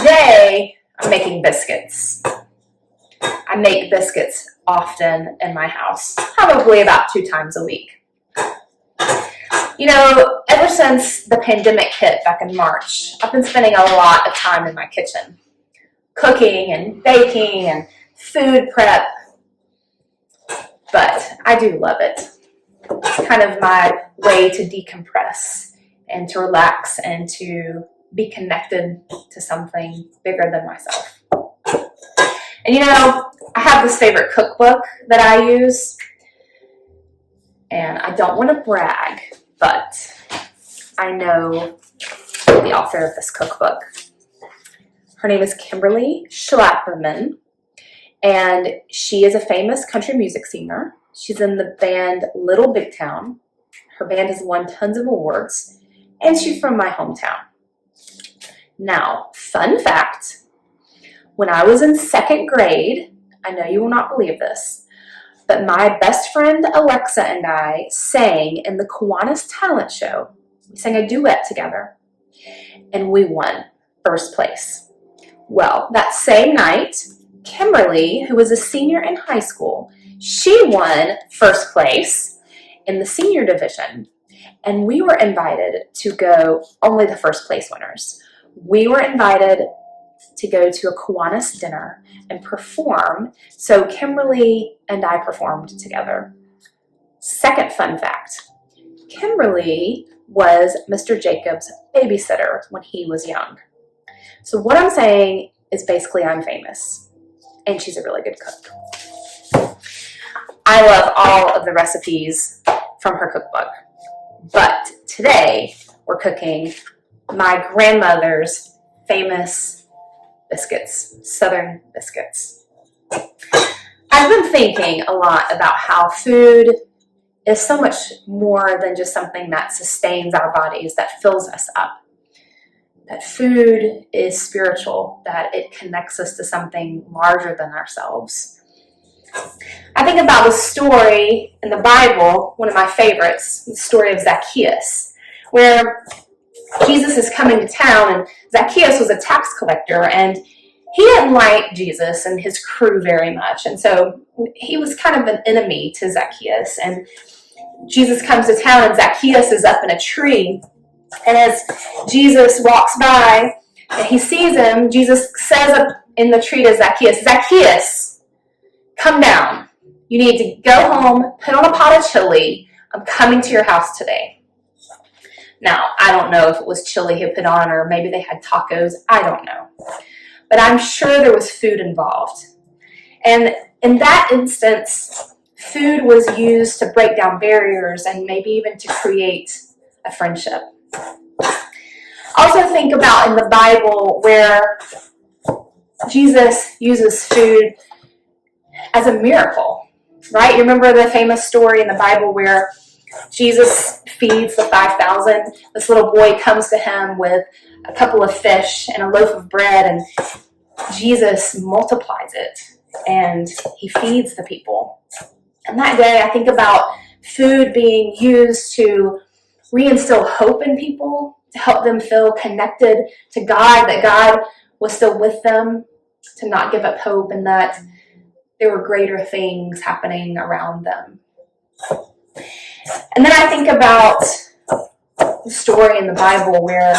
Today, I'm making biscuits. I make biscuits often in my house, probably about 2 times a week. You know, ever since the pandemic hit back in March, I've been spending a lot of time in my kitchen, cooking and baking and food prep, but I do love it. It's kind of my way to decompress and to relax and to be connected to something bigger than myself. And you know, I have this favorite cookbook that I use, and I don't want to brag, but I know the author of this cookbook. Her name is Kimberly Schlapperman, and she is a famous country music singer. She's in the band Little Big Town. Her band has won tons of awards, and she's from my hometown. Now, fun fact, when I was in 2nd grade, I know you will not believe this, but my best friend Alexa and I sang in the Kiwanis Talent Show. We sang a duet together, and we won 1st place. Well, that same night, Kimberly, who was a senior in high school, she won 1st place in the senior division, and we were invited to go, only the 1st place winners. We were invited to go to a Kiwanis dinner and perform, so Kimberly and I performed together. Second fun fact, Kimberly was Mr. Jacobs' babysitter when he was young. So what I'm saying is basically I'm famous, and she's a really good cook. I love all of the recipes from her cookbook, but today we're cooking my grandmother's famous biscuits, Southern biscuits. I've been thinking a lot about how food is so much more than just something that sustains our bodies, that fills us up. That food is spiritual, that it connects us to something larger than ourselves. I think about the story in the Bible, one of my favorites, the story of Zacchaeus, where Jesus is coming to town, and Zacchaeus was a tax collector, and he didn't like Jesus and his crew very much, and so he was kind of an enemy to Zacchaeus. And Jesus comes to town, and Zacchaeus is up in a tree, and as Jesus walks by and he sees him, Jesus says up in the tree to Zacchaeus, "Zacchaeus, come down. You need to go home, put on a pot of chili. I'm coming to your house today." Now, I don't know if it was chili he put on or maybe they had tacos. I don't know. But I'm sure there was food involved. And in that instance, food was used to break down barriers and maybe even to create a friendship. Also think about in the Bible where Jesus uses food as a miracle, right? You remember the famous story in the Bible where Jesus feeds the 5,000. This little boy comes to him with a couple of fish and a loaf of bread, and Jesus multiplies it, and he feeds the people. And that day, I think about food being used to reinstill hope in people, to help them feel connected to God, that God was still with them, to not give up hope, and that there were greater things happening around them. And then I think about the story in the Bible where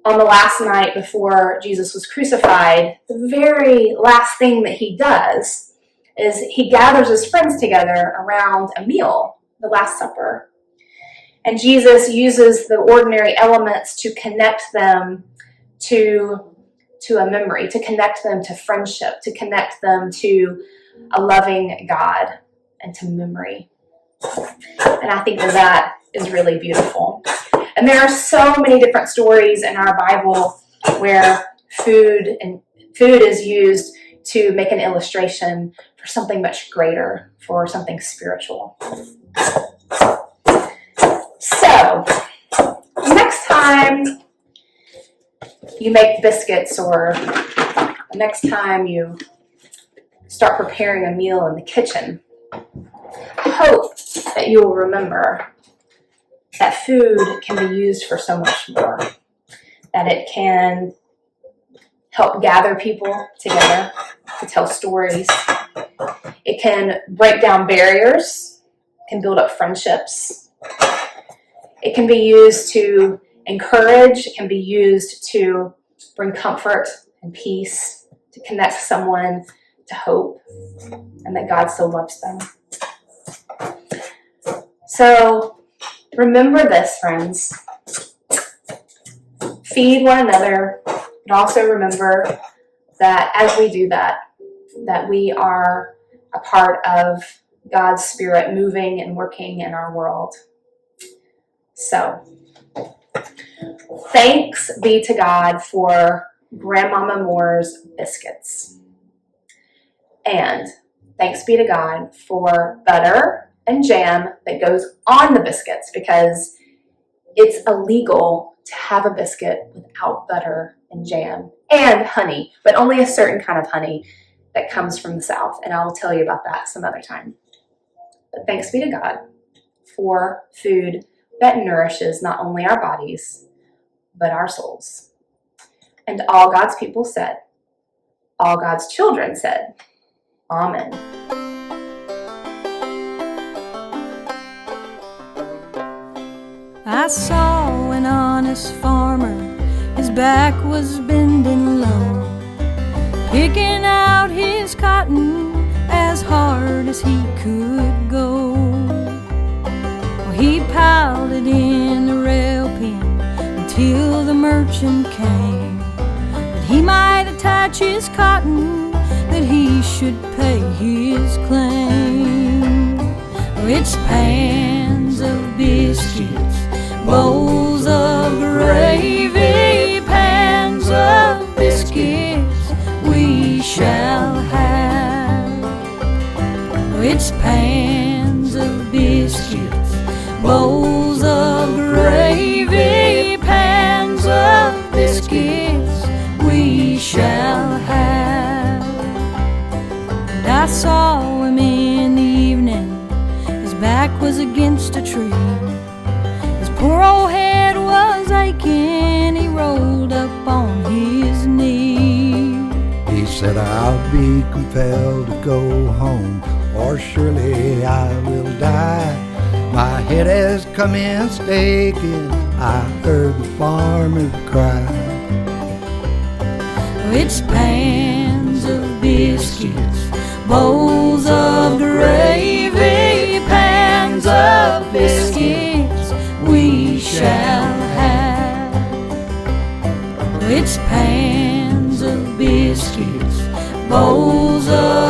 on the last night before Jesus was crucified, the very last thing that he does is he gathers his friends together around a meal, the Last Supper. And Jesus uses the ordinary elements to connect them to a memory, to connect them to friendship, to connect them to a loving God and to memory. And I think that is really beautiful. And there are so many different stories in our Bible where food is used to make an illustration for something much greater, for something spiritual. So, next time you make biscuits, or the next time you start preparing a meal in the kitchen, I hope that you will remember that food can be used for so much more. that it can help gather people together to tell stories. It can break down barriers, can build up friendships. It can be used to encourage, it can be used to bring comfort and peace, to connect someone to hope and that God still loves them. So remember this, friends. Feed one another, but also remember that as we do that, that we are a part of God's Spirit moving and working in our world. So, thanks be to God for Grandmama Moore's biscuits. And thanks be to God for butter and jam that goes on the biscuits, because it's illegal to have a biscuit without butter and jam and honey, but only a certain kind of honey that comes from the South. And I'll tell you about that some other time. But thanks be to God for food that nourishes not only our bodies, but our souls. And all God's people said, all God's children said, Amen. I saw an honest farmer, his back was bending low, picking out his cotton as hard as he could go. Well, he piled it in the rail pen until the merchant came, that he might attach his cotton, that he should pay his claim. Oh, it's pans of biscuits, bowls of gravy, pans of biscuits we shall have. Oh, it's pans of biscuits, bowls of gravy, pans of biscuits we shall have. And I saw him in the evening, his back was against a tree, his poor old head was aching, he rolled up on his knee. He said, I'll be compelled to go home, or surely I will die. My head has come in staking, I heard the farmer cry. It's pans of biscuits, bowls of gravy, pans of biscuits we shall have. It's pans of biscuits, bowls of